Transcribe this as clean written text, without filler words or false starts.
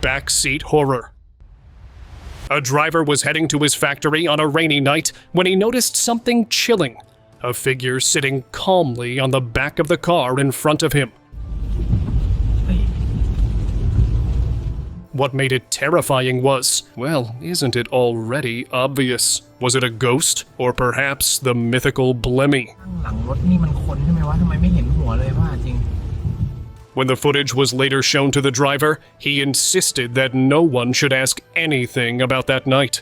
backseat horror. A driver was heading to his factory on a rainy night when he noticed something chilling, a figure sitting calmly on the back of the car in front of him. What made it terrifying was, well, isn't it already obvious? Was it a ghost, or perhaps the mythical Blemmy? หลังรถนี่มันคนใช่ไหมวะทำไมไม่เห็นหัวเลยว่าจริง When the footage was later shown to the driver, he insisted that no one should ask anything about that night.